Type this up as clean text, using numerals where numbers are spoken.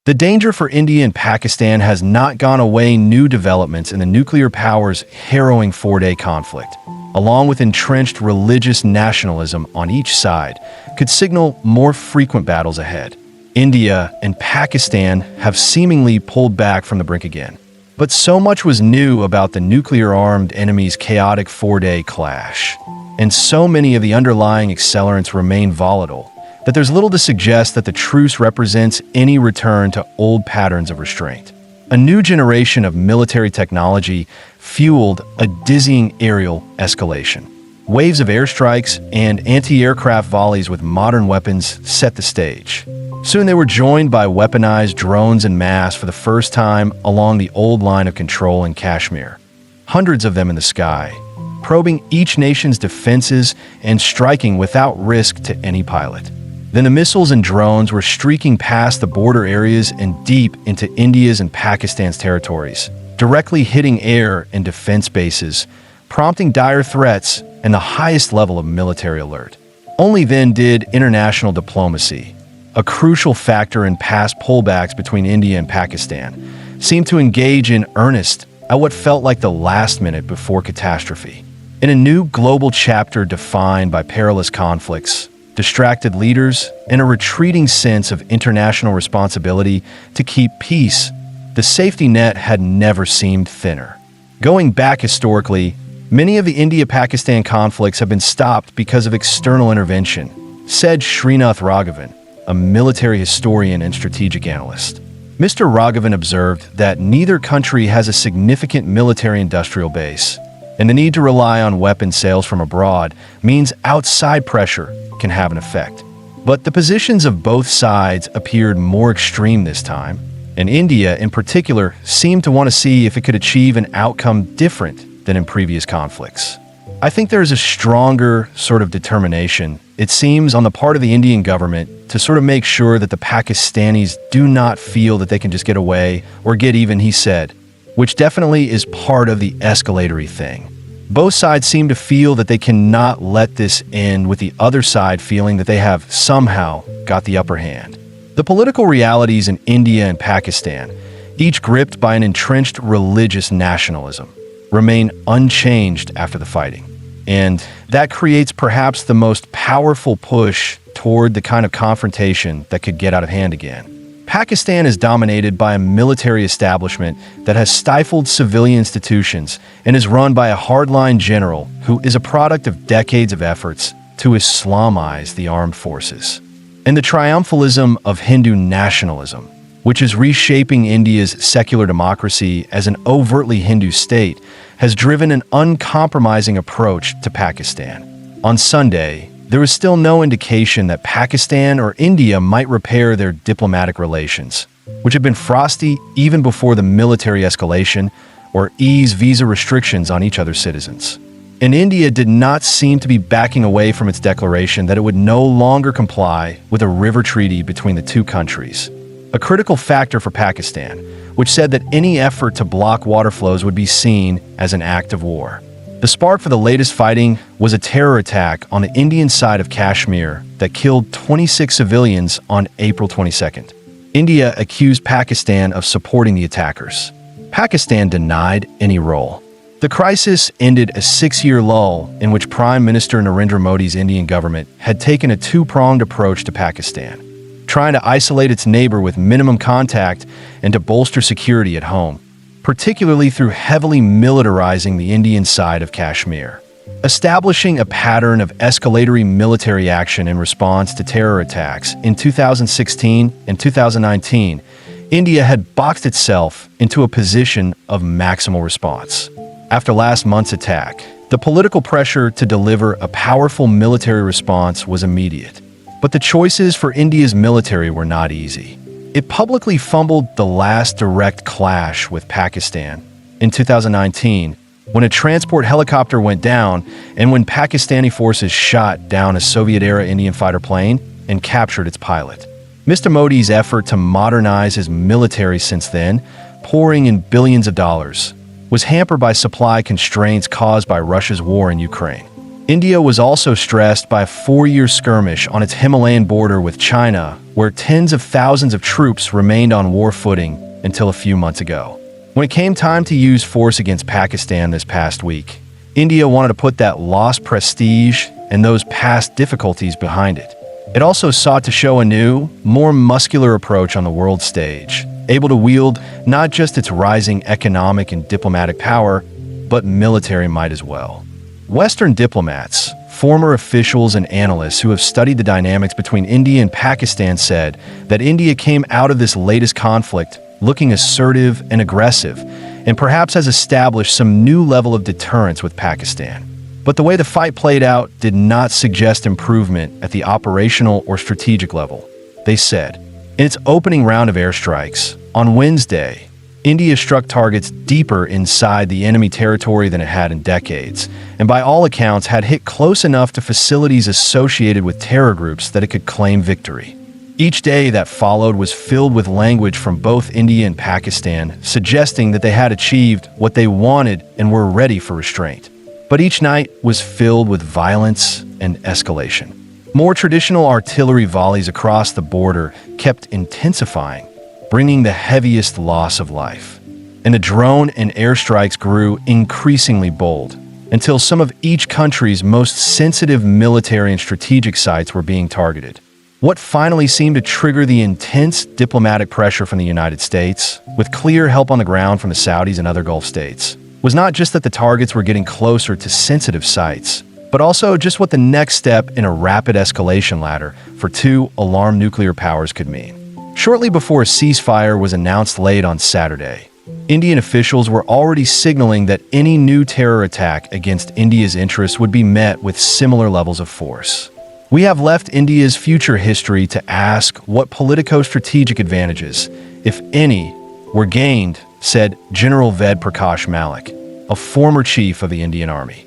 The danger for India and Pakistan has not gone away. New developments in the nuclear powers' harrowing four-day conflict, along with entrenched religious nationalism on each side, could signal more frequent battles ahead. India and Pakistan have seemingly pulled back from the brink again. But so much was new about the nuclear-armed enemy's chaotic four-day clash, and so many of the underlying accelerants remain volatile, that there's little to suggest that the truce represents any return to old patterns of restraint. A new generation of military technology fueled a dizzying aerial escalation. Waves of airstrikes and anti-aircraft volleys with modern weapons set the stage. Soon they were joined by weaponized drones en masse for the first time along the old line of control in Kashmir. Hundreds of them in the sky, probing each nation's defenses and striking without risk to any pilot. Then the missiles and drones were streaking past the border areas and deep into India's and Pakistan's territories, directly hitting air and defense bases, prompting dire threats and the highest level of military alert. Only then did international diplomacy, a crucial factor in past pullbacks between India and Pakistan, seem to engage in earnest at what felt like the last minute before catastrophe. In a new global chapter defined by perilous conflicts, distracted leaders, and a retreating sense of international responsibility to keep peace, the safety net had never seemed thinner. Going back historically, many of the India-Pakistan conflicts have been stopped because of external intervention, said Srinath Raghavan, a military historian and strategic analyst. Mr. Raghavan observed that neither country has a significant military-industrial base, and the need to rely on weapon sales from abroad means outside pressure can have an effect. But the positions of both sides appeared more extreme this time, and India in particular seemed to want to see if it could achieve an outcome different than in previous conflicts. I think there is a stronger sort of determination, it seems, on the part of the Indian government to sort of make sure that the Pakistanis do not feel that they can just get away or get even, he said, which definitely is part of the escalatory thing. Both sides seem to feel that they cannot let this end with the other side feeling that they have somehow got the upper hand. The political realities in India and Pakistan, each gripped by an entrenched religious nationalism, remain unchanged after the fighting. And that creates perhaps the most powerful push toward the kind of confrontation that could get out of hand again. Pakistan is dominated by a military establishment that has stifled civilian institutions and is run by a hardline general who is a product of decades of efforts to Islamize the armed forces. And the triumphalism of Hindu nationalism, which is reshaping India's secular democracy as an overtly Hindu state, has driven an uncompromising approach to Pakistan. On Sunday, there was still no indication that Pakistan or India might repair their diplomatic relations, which had been frosty even before the military escalation, or ease visa restrictions on each other's citizens. And India did not seem to be backing away from its declaration that it would no longer comply with a river treaty between the two countries, a critical factor for Pakistan, which said that any effort to block water flows would be seen as an act of war. The spark for the latest fighting was a terror attack on the Indian side of Kashmir that killed 26 civilians on April 22nd. India accused Pakistan of supporting the attackers. Pakistan denied any role. The crisis ended a 6-year lull in which Prime Minister Narendra Modi's Indian government had taken a two-pronged approach to Pakistan, trying to isolate its neighbor with minimum contact and to bolster security at home, particularly through heavily militarizing the Indian side of Kashmir. Establishing a pattern of escalatory military action in response to terror attacks in 2016 and 2019, India had boxed itself into a position of maximal response. After last month's attack, the political pressure to deliver a powerful military response was immediate. But the choices for India's military were not easy. It publicly fumbled the last direct clash with Pakistan in 2019 when a transport helicopter went down and when Pakistani forces shot down a Soviet-era Indian fighter plane and captured its pilot. Mr. Modi's effort to modernize his military since then, pouring in billions of dollars, was hampered by supply constraints caused by Russia's war in Ukraine. India was also stressed by a 4-year skirmish on its Himalayan border with China, where tens of thousands of troops remained on war footing until a few months ago. When it came time to use force against Pakistan this past week, India wanted to put that lost prestige and those past difficulties behind it. It also sought to show a new, more muscular approach on the world stage, able to wield not just its rising economic and diplomatic power, but military might as well. Western diplomats, former officials and analysts who have studied the dynamics between India and Pakistan said that India came out of this latest conflict looking assertive and aggressive, and perhaps has established some new level of deterrence with Pakistan. But the way the fight played out did not suggest improvement at the operational or strategic level. They said, in its opening round of airstrikes, on Wednesday, India struck targets deeper inside the enemy territory than it had in decades, and by all accounts had hit close enough to facilities associated with terror groups that it could claim victory. Each day that followed was filled with language from both India and Pakistan, suggesting that they had achieved what they wanted and were ready for restraint. But each night was filled with violence and escalation. More traditional artillery volleys across the border kept intensifying, bringing the heaviest loss of life. And the drone and airstrikes grew increasingly bold, until some of each country's most sensitive military and strategic sites were being targeted. What finally seemed to trigger the intense diplomatic pressure from the United States, with clear help on the ground from the Saudis and other Gulf states, was not just that the targets were getting closer to sensitive sites, but also just what the next step in a rapid escalation ladder for two alarmed nuclear powers could mean. Shortly before a ceasefire was announced late on Saturday, Indian officials were already signaling that any new terror attack against India's interests would be met with similar levels of force. We have left India's future history to ask what politico-strategic advantages, if any, were gained, said General Ved Prakash Malik, a former chief of the Indian Army.